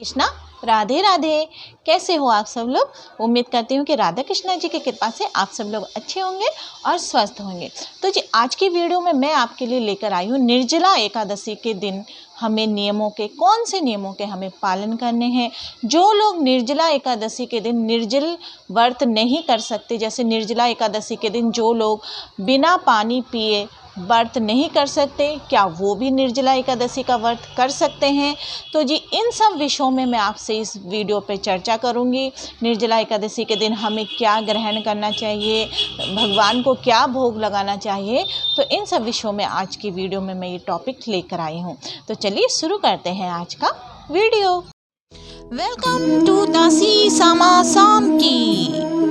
कृष्णा, राधे राधे। कैसे हो आप सब लोग? उम्मीद करती हूँ कि राधा कृष्णा जी की कृपा से आप सब लोग अच्छे होंगे और स्वस्थ होंगे। तो जी आज की वीडियो में मैं आपके लिए लेकर आई हूँ निर्जला एकादशी के दिन हमें नियमों के कौन से नियमों के हमें पालन करने हैं। जो लोग निर्जला एकादशी के दिन निर्जल व्रत नहीं कर सकते, जैसे निर्जला एकादशी के दिन जो लोग बिना पानी पिए व्रत नहीं कर सकते, क्या वो भी निर्जला एकादशी का व्रत कर सकते हैं? तो जी इन सब विषयों में मैं आपसे इस वीडियो पे चर्चा करूंगी। निर्जला एकादशी के दिन हमें क्या ग्रहण करना चाहिए, भगवान को क्या भोग लगाना चाहिए, तो इन सब विषयों में आज की वीडियो में मैं ये टॉपिक लेकर आई हूँ। तो चलिए शुरू करते हैं आज का वीडियो। वेलकम टू दासी सामा साम की।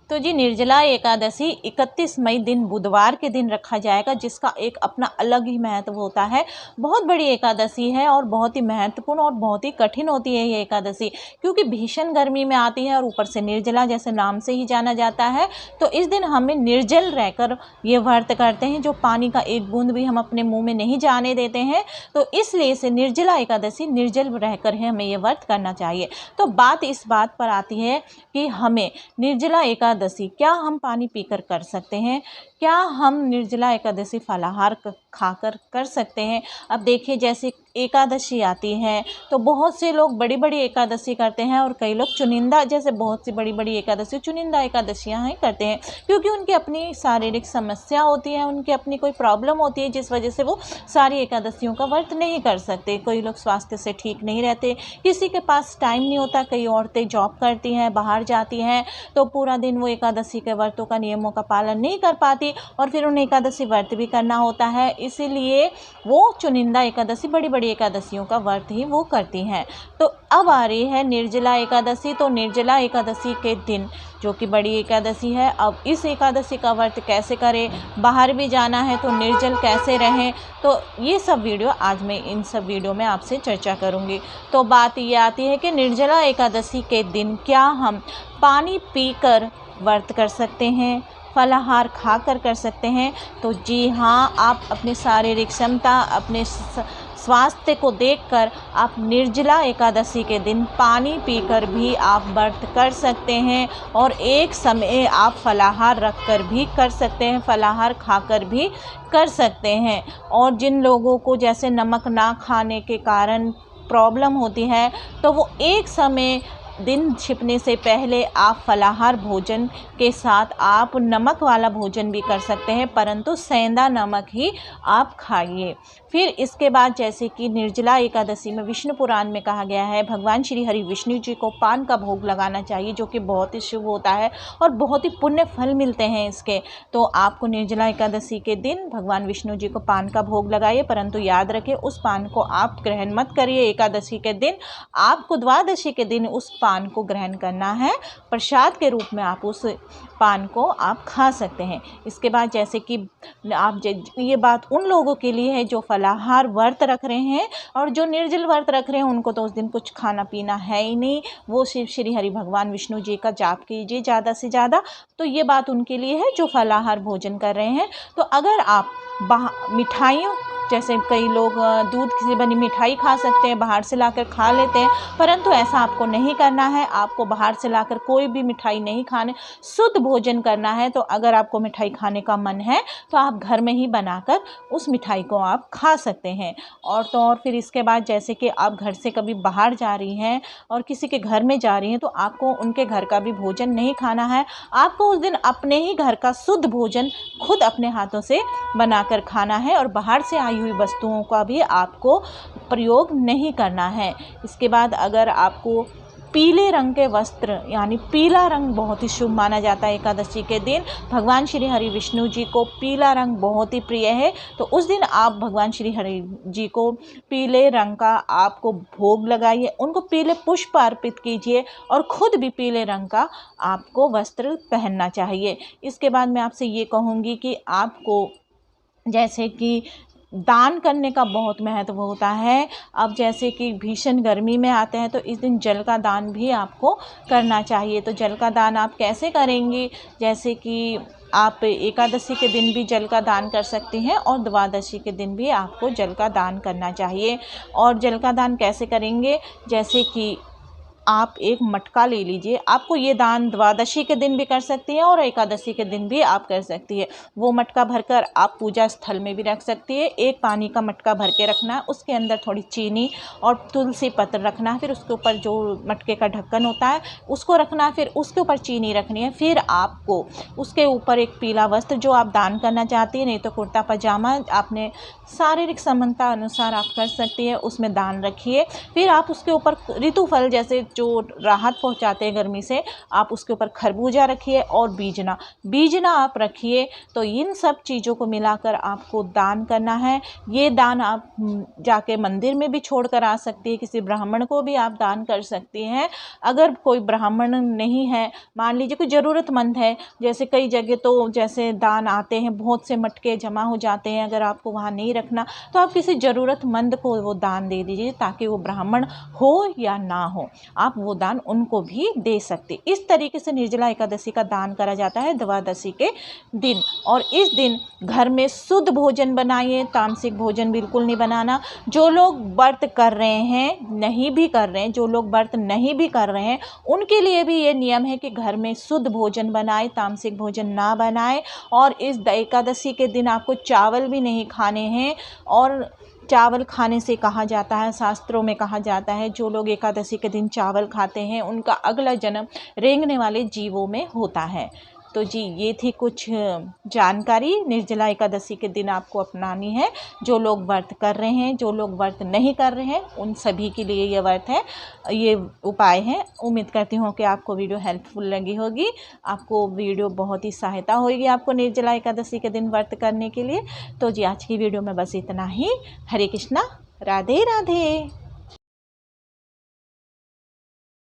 तो जी निर्जला एकादशी 31 मई दिन बुधवार के दिन रखा जाएगा, जिसका एक अपना अलग ही महत्व होता है। बहुत बड़ी एकादशी है और बहुत ही महत्वपूर्ण और बहुत ही कठिन होती है ये एकादशी, क्योंकि भीषण गर्मी में आती है और ऊपर से निर्जला जैसे नाम से ही जाना जाता है। तो इस दिन हमें निर्जल रहकर ये व्रत करते हैं, जो पानी का एक बूंद भी हम अपने मुँह में नहीं जाने देते हैं। तो इसलिए इसे निर्जला एकादशी निर्जल रहकर हमें ये व्रत करना चाहिए। तो बात इस बात पर आती है कि हमें निर्जला एकादशी क्या हम पानी पीकर कर सकते हैं, क्या हम निर्जला एकादशी फलाहार खाकर कर सकते हैं। अब देखिए जैसे एकादशी आती है तो बहुत से लोग बड़ी बड़ी एकादशी करते हैं और कई लोग चुनिंदा, जैसे बहुत सी बड़ी बड़ी एकादशी चुनिंदा एकादशियां ही करते हैं, क्योंकि उनकी अपनी शारीरिक समस्या होती है, उनकी अपनी कोई प्रॉब्लम होती है, जिस वजह से वो सारी एकादशियों का व्रत नहीं कर सकते। कोई लोग स्वास्थ्य से ठीक नहीं रहते, किसी के पास टाइम नहीं होता, कई औरतें जॉब करती हैं, बाहर जाती हैं, तो पूरा दिन वो एकादशी के व्रतों का नियमों का पालन नहीं कर पाती और फिर उन्हें एकादशी व्रत भी करना होता है। इसीलिए वो चुनिंदा एकादशी, बड़ी बड़ी एकादशियों का व्रत ही वो करती हैं। तो अब आ रही है निर्जला एकादशी। तो निर्जला एकादशी के दिन जो कि बड़ी एकादशी है, अब इस एकादशी का व्रत कैसे करें, बाहर भी जाना है तो निर्जल कैसे रहें, तो ये सब वीडियो आज मैं इन सब वीडियो में आपसे चर्चा करूँगी। तो बात ये आती है कि निर्जला एकादशी के दिन क्या हम पानी पीकर व्रत कर सकते हैं, फलाहार खाकर कर सकते हैं? तो जी हाँ, आप अपनी शारीरिक क्षमता, अपने स्वास्थ्य को देखकर आप निर्जला एकादशी के दिन पानी पीकर भी आप व्रत कर सकते हैं और एक समय आप फलाहार रखकर भी कर सकते हैं, फलाहार खाकर भी कर सकते हैं। और जिन लोगों को जैसे नमक ना खाने के कारण प्रॉब्लम होती है, तो वो एक समय दिन छिपने से पहले आप फलाहार भोजन के साथ आप नमक वाला भोजन भी कर सकते हैं, परंतु सेंधा नमक ही आप खाइए। फिर इसके बाद जैसे कि निर्जला एकादशी में विष्णु पुराण में कहा गया है, भगवान श्री हरि विष्णु जी को पान का भोग लगाना चाहिए, जो कि बहुत ही शुभ होता है और बहुत ही पुण्य फल मिलते हैं इसके। तो आपको निर्जला एकादशी के दिन भगवान विष्णु जी को पान का भोग लगाइए, परंतु याद रखें उस पान को आप ग्रहण मत करिए एकादशी के दिन। आपको द्वादशी के दिन उस पान को ग्रहण करना है, प्रसाद के रूप में आप उस पान को आप खा सकते हैं। इसके बाद जैसे कि आप ये बात उन लोगों के लिए है जो फलाहार व्रत रख रहे हैं, और जो निर्जल व्रत रख रहे हैं उनको तो उस दिन कुछ खाना पीना है ही नहीं, वो शिव श्री हरि भगवान विष्णु जी का जाप कीजिए ज़्यादा से ज़्यादा। तो ये बात उनके लिए है जो फलाहार भोजन कर रहे हैं। तो अगर आप मिठाइयों, जैसे कई लोग दूध से बनी मिठाई खा सकते हैं, बाहर से लाकर खा लेते हैं, परंतु ऐसा आपको नहीं करना है। आपको बाहर से लाकर कोई भी मिठाई नहीं खाने, शुद्ध भोजन करना है। तो अगर आपको मिठाई खाने का मन है तो आप घर में ही बनाकर उस मिठाई को आप खा सकते हैं। और फिर इसके बाद जैसे कि आप घर से कभी बाहर जा रही हैं और किसी के घर में जा रही हैं, तो आपको उनके घर का भी भोजन नहीं खाना है। आपको उस दिन अपने ही घर का शुद्ध भोजन खुद अपने हाथों से बनाकर खाना है और बाहर से आई हुई वस्तुओं का भी आपको प्रयोग नहीं करना है। इसके बाद अगर आपको पीले रंग के वस्त्र, यानी पीला रंग बहुत ही शुभ माना जाता है एकादशी के दिन, भगवान श्री हरि विष्णु जी को पीला रंग बहुत ही प्रिय है, तो उस दिन आप भगवान श्री हरि जी को पीले रंग का आपको भोग लगाइए, उनको पीले पुष्प अर्पित कीजिए और खुद भी पीले रंग का आपको वस्त्र पहनना चाहिए। इसके बाद मैं आपसे ये कहूँगी कि आपको जैसे कि दान करने का बहुत महत्व होता है। अब जैसे कि भीषण गर्मी में आते हैं तो इस दिन जल का दान भी आपको करना चाहिए। तो जल का दान आप कैसे करेंगे, जैसे कि आप एकादशी के दिन भी जल का दान कर सकती हैं और द्वादशी के दिन भी आपको जल का दान करना चाहिए। और जल का दान कैसे करेंगे, जैसे कि आप एक मटका ले लीजिए। आपको ये दान द्वादशी के दिन भी कर सकती हैं और एकादशी के दिन भी आप कर सकती है। वो मटका भरकर आप पूजा स्थल में भी रख सकती है। एक पानी का मटका भर के रखना है, उसके अंदर थोड़ी चीनी और तुलसी पत्र रखना है। फिर उसके ऊपर जो मटके का ढक्कन होता है उसको रखना है, फिर उसके ऊपर चीनी रखनी है। फिर आपको उसके ऊपर एक पीला वस्त्र जो आप दान करना चाहती है, नहीं तो कुर्ता पजामा आपने शारीरिक समानता अनुसार आप कर सकती है, उसमें दान रखिए। फिर आप उसके ऊपर ऋतु फल जैसे जो राहत पहुंचाते हैं गर्मी से, आप उसके ऊपर खरबूजा रखिए और बीजना आप रखिए। तो इन सब चीज़ों को मिलाकर आपको दान करना है। ये दान आप जाके मंदिर में भी छोड़ कर आ सकती है, किसी ब्राह्मण को भी आप दान कर सकती हैं। अगर कोई ब्राह्मण नहीं है, मान लीजिए कोई ज़रूरतमंद है, जैसे कई जगह तो जैसे दान आते हैं, बहुत से मटके जमा हो जाते हैं, अगर आपको वहाँ नहीं रखना तो आप किसी ज़रूरतमंद को वो दान दे दीजिए, ताकि वो ब्राह्मण हो या ना हो आप वो दान उनको भी दे सकते। इस तरीके से निर्जला एकादशी का दान करा जाता है द्वादशी के दिन। और इस दिन घर में शुद्ध भोजन बनाइए, तामसिक भोजन बिल्कुल नहीं बनाना। जो लोग व्रत कर रहे हैं, नहीं भी कर रहे हैं, जो लोग व्रत नहीं भी कर रहे हैं, उनके लिए भी ये नियम है कि घर में शुद्ध भोजन बनाए, तामसिक भोजन ना बनाए। और इस एकादशी के दिन आपको चावल भी नहीं खाने हैं। और चावल खाने से कहा जाता है, शास्त्रों में कहा जाता है, जो लोग एकादशी के दिन चावल खाते हैं उनका अगला जन्म रेंगने वाले जीवों में होता है। तो जी ये थी कुछ जानकारी निर्जला एकादशी के दिन आपको अपनानी है। जो लोग व्रत कर रहे हैं, जो लोग व्रत नहीं कर रहे हैं, उन सभी के लिए ये व्रत है, ये उपाय है। उम्मीद करती हूँ कि आपको वीडियो हेल्पफुल लगी होगी, आपको वीडियो बहुत ही सहायता होगी आपको निर्जला एकादशी के दिन व्रत करने के लिए। तो जी आज की वीडियो में बस इतना ही। हरे कृष्णा, राधे राधे।